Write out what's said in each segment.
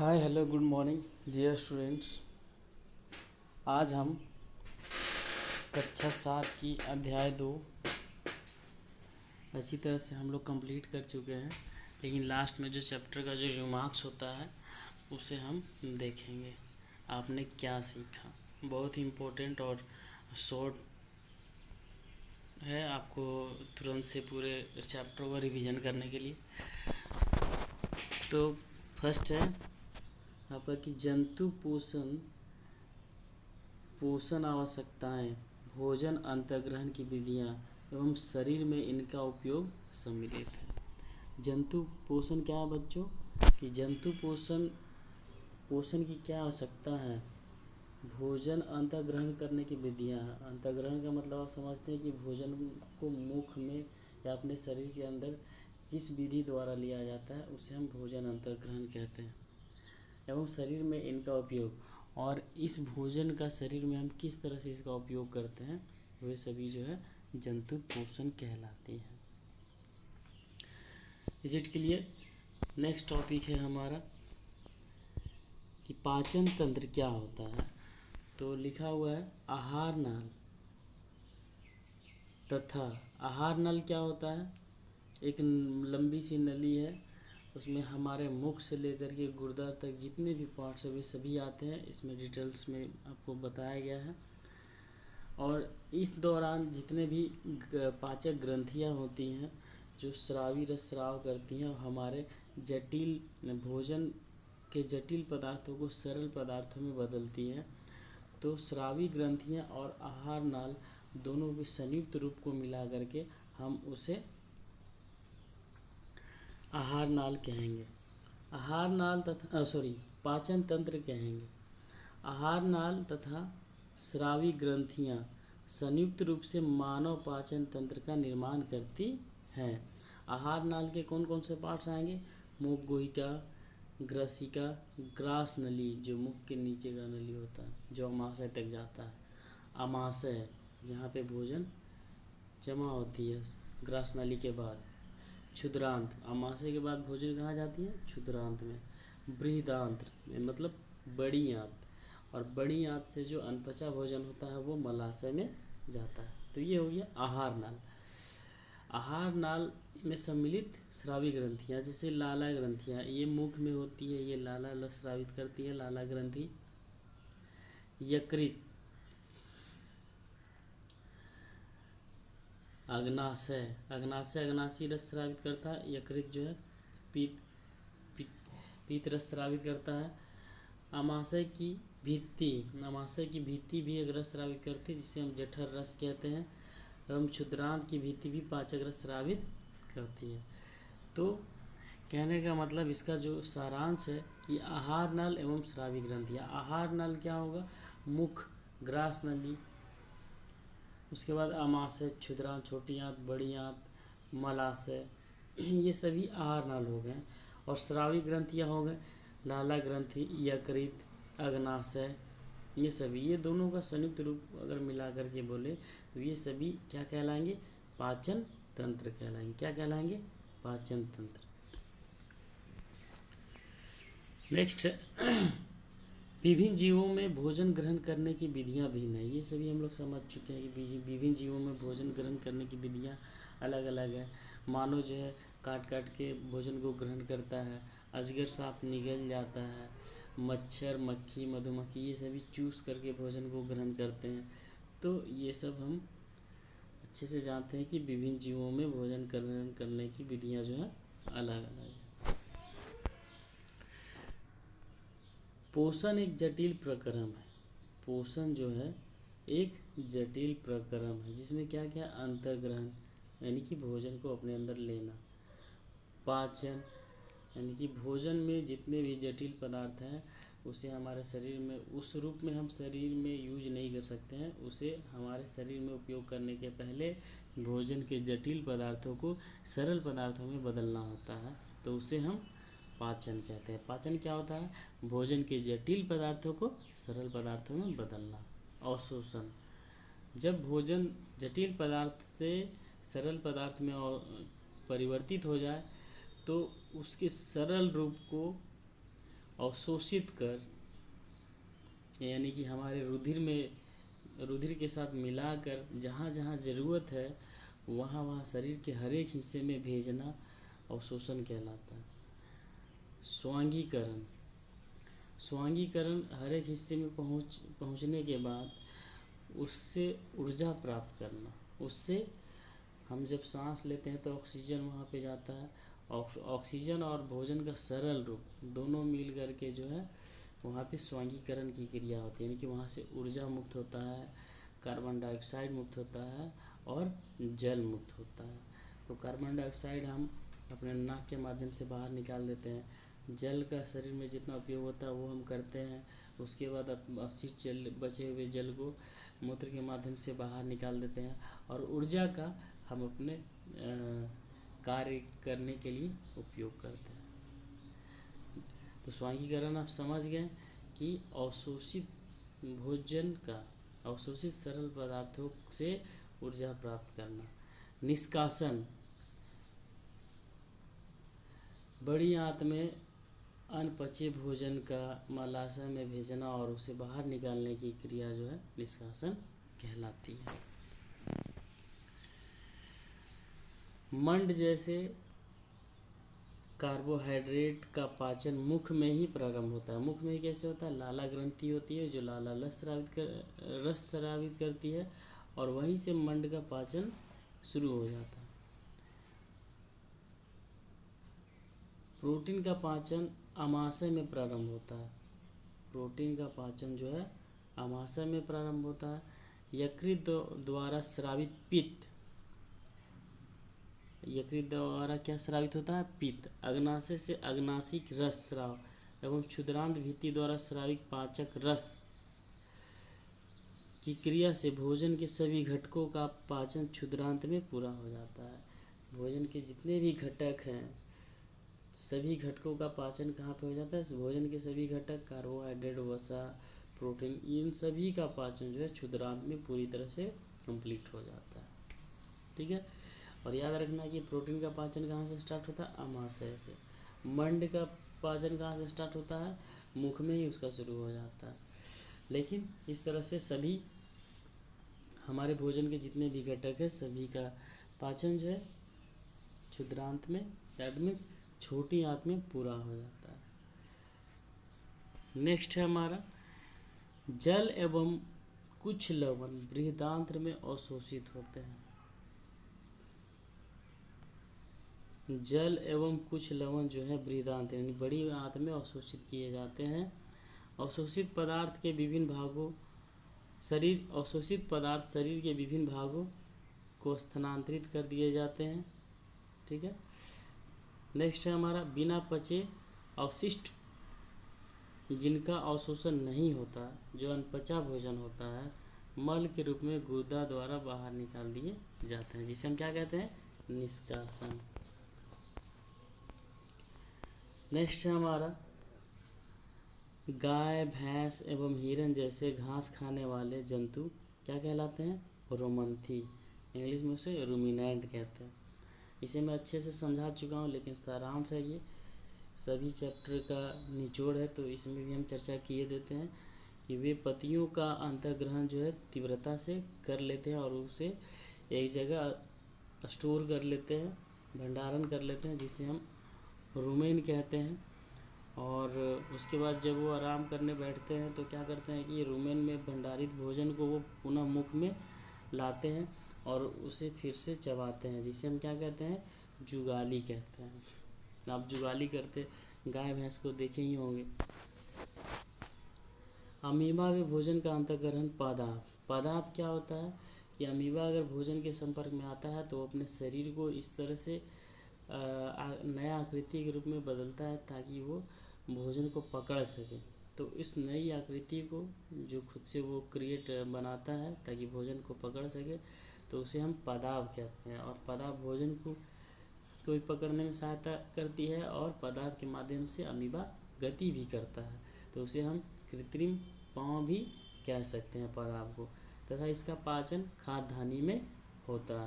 हाय hello good morning dear students. आज हम कक्षा 7 की अध्याय 2 अच्छी तरह से हम लोग कंप्लीट कर चुके हैं, लेकिन लास्ट में जो चैप्टर का जो रिमार्क्स होता है उसे हम देखेंगे। आपने क्या सीखा, बहुत ही इम्पोर्टेंट और शॉर्ट है, आपको तुरंत से पूरे चैप्टर को रिवीजन करने के लिए। तो फर्स्ट है आपका कि जंतु पोषण आवश्यकताएं, भोजन अंतर्ग्रहण की विधियां एवं शरीर में इनका उपयोग सम्मिलित है। जंतु पोषण क्या है बच्चों? कि जंतु पोषण की क्या आवश्यकता है? भोजन अंतर्ग्रहण करने की विधियां। अंतर्ग्रहण का मतलब आप समझते हैं कि भोजन को मुख में या अपने शरीर के अंदर जिस विधि द्वारा लिया जाता है उसे हम भोजन अंतर्ग्रहण कहते हैं। एवं शरीर में इनका उपयोग, और इस भोजन का शरीर में हम किस तरह से इसका उपयोग करते हैं, वे सभी जो है जंतु पोषण कहलाती हैं। विजिट के लिए नेक्स्ट टॉपिक है हमारा कि पाचन तंत्र क्या होता है। तो लिखा हुआ है आहार नाल तथा। आहार नल क्या होता है? एक लंबी सी नली है, उसमें हमारे मुख से लेकर के गुर्दा तक जितने भी पार्ट्स है वे सभी आते हैं। इसमें डिटेल्स में आपको बताया गया है। और इस दौरान जितने भी पाचक ग्रंथियां होती हैं जो स्रावी रस स्राव करती हैं और हमारे जटिल भोजन के जटिल पदार्थों को सरल पदार्थों में बदलती हैं, तो स्रावी ग्रंथियां और आहार नाल दोनों के संयुक्त रूप को मिला करके हम उसे आहार नाल कहेंगे। आहार नाल तथा पाचन तंत्र कहेंगे। आहार नाल तथा स्रावी ग्रंथियां संयुक्त रूप से मानव पाचन तंत्र का निर्माण करती हैं। आहार नाल के कौन कौन से पार्ट्स आएंगे? मुख गुहिका, ग्रसिका, ग्रास नली जो मुख के नीचे का नली होता है जो अमाशय तक जाता है, अमाशय जहाँ पे भोजन जमा होती है ग्रास नली के बाद, क्षुद्रांत अमाशय के बाद भोजन कहाँ जाती है? क्षुद्रांत में। बृहदांत्र मतलब बड़ी आंत, और बड़ी आंत से जो अनपचा भोजन होता है वो मलाशय में जाता है। तो ये हो गया आहार नाल। आहार नाल में सम्मिलित स्रावी ग्रंथियाँ, जैसे लाला ग्रंथियाँ, ये मुख में होती है, ये लाला स्रावित करती है, लाला ग्रंथि। यकृत, अग्नाशय, अग्नाशी रस स्रावित करता है। यकृत जो है पीत पीत पीत रस स्रावित करता है। अमाशय की भित्ति, अमाशय की भित्ति भी एक रस स्रावित करती है जिसे हम जठर रस कहते हैं। एवं क्षुद्रांत की भित्ति भी पाचक रस स्रावित करती है। तो कहने का मतलब इसका जो सारांश है कि आहार नल एवं स्रावी ग्रंथियाँ। आहार नल क्या होगा? मुख, ग्रास नली, उसके बाद अमाशय, क्षुद्रांत, छोटी आंत, बड़ी आंत, मलाशय, ये सभी आहार नाल हो गए। और स्रावी ग्रंथियाँ हो गए लाला ग्रंथि, यकृत, अग्नाशय, ये सभी, ये दोनों का संयुक्त रूप अगर मिला करके बोले तो ये सभी क्या कहलाएंगे? पाचन तंत्र कहलाएंगे। क्या कहलाएंगे? पाचन तंत्र। नेक्स्ट विभिन्न जीवों में भोजन ग्रहण करने की विधियां भिन्न है। ये सभी हम लोग समझ चुके हैं कि विभिन्न जीवों में भोजन ग्रहण करने की विधियां अलग अलग है। मानव जो है काट काट के भोजन को ग्रहण करता है, अजगर सांप निगल जाता है, मच्छर, मक्खी, मधुमक्खी ये सभी चूस करके भोजन को ग्रहण करते हैं। तो ये सब हम अच्छे से जानते हैं कि विभिन्न जीवों में भोजन ग्रहण करने की विधियाँ जो हैं अलग अलग है। पोषण एक जटिल प्रक्रम है। पोषण जो है एक जटिल प्रक्रम है जिसमें क्या क्या? अंतर्ग्रहण यानी कि भोजन को अपने अंदर लेना, पाचन यानी कि भोजन में जितने भी जटिल पदार्थ हैं उसे हमारे शरीर में उस रूप में हम शरीर में यूज नहीं कर सकते हैं, उसे हमारे शरीर में उपयोग करने के पहले भोजन के जटिल पदार्थों को सरल पदार्थों में बदलना होता है, तो उसे हम पाचन कहते हैं। पाचन क्या होता है? भोजन के जटिल पदार्थों को सरल पदार्थों में बदलना। अवशोषण, जब भोजन जटिल पदार्थ से सरल पदार्थ में परिवर्तित हो जाए तो उसके सरल रूप को अवशोषित कर, यानी कि हमारे रुधिर के साथ मिलाकर जहाँ जहाँ ज़रूरत है वहाँ वहाँ शरीर के हर एक हिस्से में भेजना अवशोषण कहलाता है। स्वांगीकरण, स्वांगीकरण हर एक हिस्से में पहुँचने के बाद उससे ऊर्जा प्राप्त करना। उससे हम जब सांस लेते हैं तो ऑक्सीजन वहाँ पे जाता है, ऑक्सीजन और भोजन का सरल रूप दोनों मिल करके जो है वहाँ पे स्वांगीकरण की क्रिया होती है, यानी कि वहाँ से ऊर्जा मुक्त होता है, कार्बन डाइऑक्साइड मुक्त होता है और जल मुक्त होता है। तो कार्बन डाइऑक्साइड हम अपने नाक के माध्यम से बाहर निकाल देते हैं, जल का शरीर में जितना उपयोग होता है वो हम करते हैं। उसके बाद अपशिष्ट जल, बचे हुए जल को मूत्र के माध्यम से बाहर निकाल देते हैं और ऊर्जा का हम अपने कार्य करने के लिए उपयोग करते हैं। तो स्वांगीकरण आप समझ गए कि अवशोषित भोजन का, अवशोषित सरल पदार्थों से ऊर्जा प्राप्त करना। निष्कासन, बड़ी आंत में अनपचे भोजन का मलाशय में भेजना और उसे बाहर निकालने की क्रिया जो है निष्कासन कहलाती है। मंड जैसे कार्बोहाइड्रेट का पाचन मुख में ही प्रारंभ होता है। मुख में कैसे होता है? लाला ग्रंथि होती है जो लाला रस स्रावित करती है और वहीं से मंड का पाचन शुरू हो जाता है। प्रोटीन का पाचन आमाशय में प्रारंभ होता है। प्रोटीन का पाचन जो है आमाशय में प्रारंभ होता है। यकृत द्वारा स्रावित पित्त, यकृत द्वारा क्या स्रावित होता है? पित्त। अग्नाशय से अग्नाशिक रस स्राव एवं क्षुद्रांत भित्ति द्वारा स्रावित पाचक रस की क्रिया से भोजन के सभी घटकों का पाचन क्षुद्रांत में पूरा हो जाता है। भोजन के जितने भी घटक हैं सभी घटकों का पाचन कहाँ पे हो जाता है? भोजन के सभी घटक, कार्बोहाइड्रेट, वसा, प्रोटीन, इन सभी का पाचन जो है क्षुद्रांत में पूरी तरह से कंप्लीट हो जाता है। ठीक है। और याद रखना कि प्रोटीन का पाचन कहाँ से स्टार्ट होता है? आमाशय से। मंड का पाचन कहाँ से स्टार्ट होता है? मुख में ही उसका शुरू हो जाता है। लेकिन इस तरह से सभी हमारे भोजन के जितने भी घटक है सभी का पाचन जो है क्षुद्रांत में, दैट मीन्स छोटी आंत में पूरा हो जाता है। नेक्स्ट है हमारा जल एवं कुछ लवण बृहदांत्र में अवशोषित होते हैं। जल एवं कुछ लवण जो है बृहदांत्र यानी बड़ी आंत में अवशोषित किए जाते हैं। अवशोषित पदार्थ के विभिन्न भागों अवशोषित पदार्थ शरीर के विभिन्न भागों को स्थानांतरित कर दिए जाते हैं। ठीक है। नेक्स्ट है हमारा बिना पचे अवशिष्ट, जिनका अवशोषण नहीं होता, जो अनपचा भोजन होता है, मल के रूप में गुर्दा द्वारा बाहर निकाल दिए जाते हैं, जिसे हम क्या कहते हैं? निष्कासन। नेक्स्ट है हमारा गाय, भैंस एवं हिरन जैसे घास खाने वाले जंतु क्या कहलाते हैं? रोमंथी। इंग्लिश में उसे रूमिनेंट कहते हैं। इसे मैं अच्छे से समझा चुका हूँ, लेकिन सारांश है ये, सभी चैप्टर का निचोड़ है, तो इसमें भी हम चर्चा किए देते हैं कि वे पतियों का अंतःग्रहण जो है तीव्रता से कर लेते हैं और उसे एक जगह स्टोर कर लेते हैं, भंडारण कर लेते हैं, जिसे हम रूमेन कहते हैं। और उसके बाद जब वो आराम करने बैठते हैं तो क्या करते हैं कि रूमेन में भंडारित भोजन को वो पुनः मुख में लाते हैं और उसे फिर से चबाते हैं, जिसे हम क्या कहते हैं? जुगाली कहते हैं। आप जुगाली करते गाय भैंस को देखे ही होंगे। अमीबा में भोजन का अंतःग्रहण पादाप। पादाप क्या होता है कि अमीबा अगर भोजन के संपर्क में आता है तो वो अपने शरीर को इस तरह से नया आकृति के रूप में बदलता है ताकि वो भोजन को पकड़ सके। तो इस नई आकृति को जो खुद से वो क्रिएट बनाता है ताकि भोजन को पकड़ सके, तो उसे हम पादाप कहते हैं। और पादाप भोजन को कोई पकड़ने में सहायता करती है और पादाप के माध्यम से अमीबा गति भी करता है, तो उसे हम कृत्रिम पाँव भी कह सकते हैं पादाप को। तथा इसका पाचन खाद्यान्नी में होता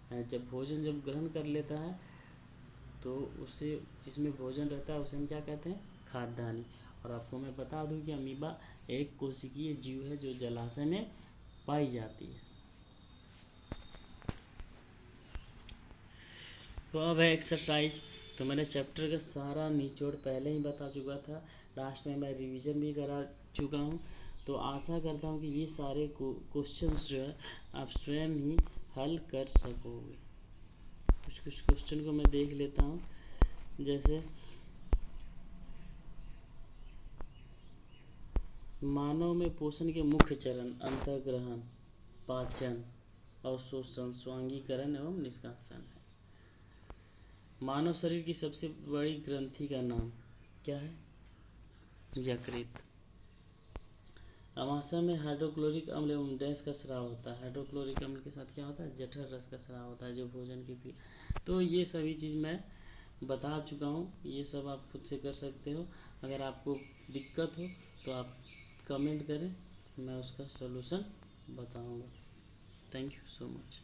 है। जब भोजन ग्रहण कर लेता है तो उसे जिसमें भोजन रहता है उसे हम क्या कहते हैं? खाद्यान्नी। और आपको मैं बता दूं कि अमीबा एक कोशिकीय जीव है जो जलाशय में पाई जाती है। तो अब है एक्सरसाइज। तो मैंने चैप्टर का सारा निचोड़ पहले ही बता चुका था, लास्ट में मैं रिवीजन भी करा चुका हूँ। तो आशा करता हूँ कि ये सारे क्वेश्चंस जो है आप स्वयं ही हल कर सकोगे। कुछ क्वेश्चन को मैं देख लेता हूँ, जैसे मानव में पोषण के मुख्य चरण अंतःग्रहण, पाचन, अवशोषण, स्वांगीकरण एवं निष्कासन है। मानव शरीर की सबसे बड़ी ग्रंथि का नाम क्या है? यकृत। अमाशय में हाइड्रोक्लोरिक अम्ल एवं डैश का स्राव होता है। हाइड्रोक्लोरिक अम्ल के साथ क्या होता है? जठर रस का स्राव होता है, जो भोजन की क्रिया। तो ये सभी चीज़ मैं बता चुका हूँ, ये सब आप खुद से कर सकते हो। अगर आपको दिक्कत हो तो आप कमेंट करें, मैं उसका सलूशन बताऊँगा। Thank you so much.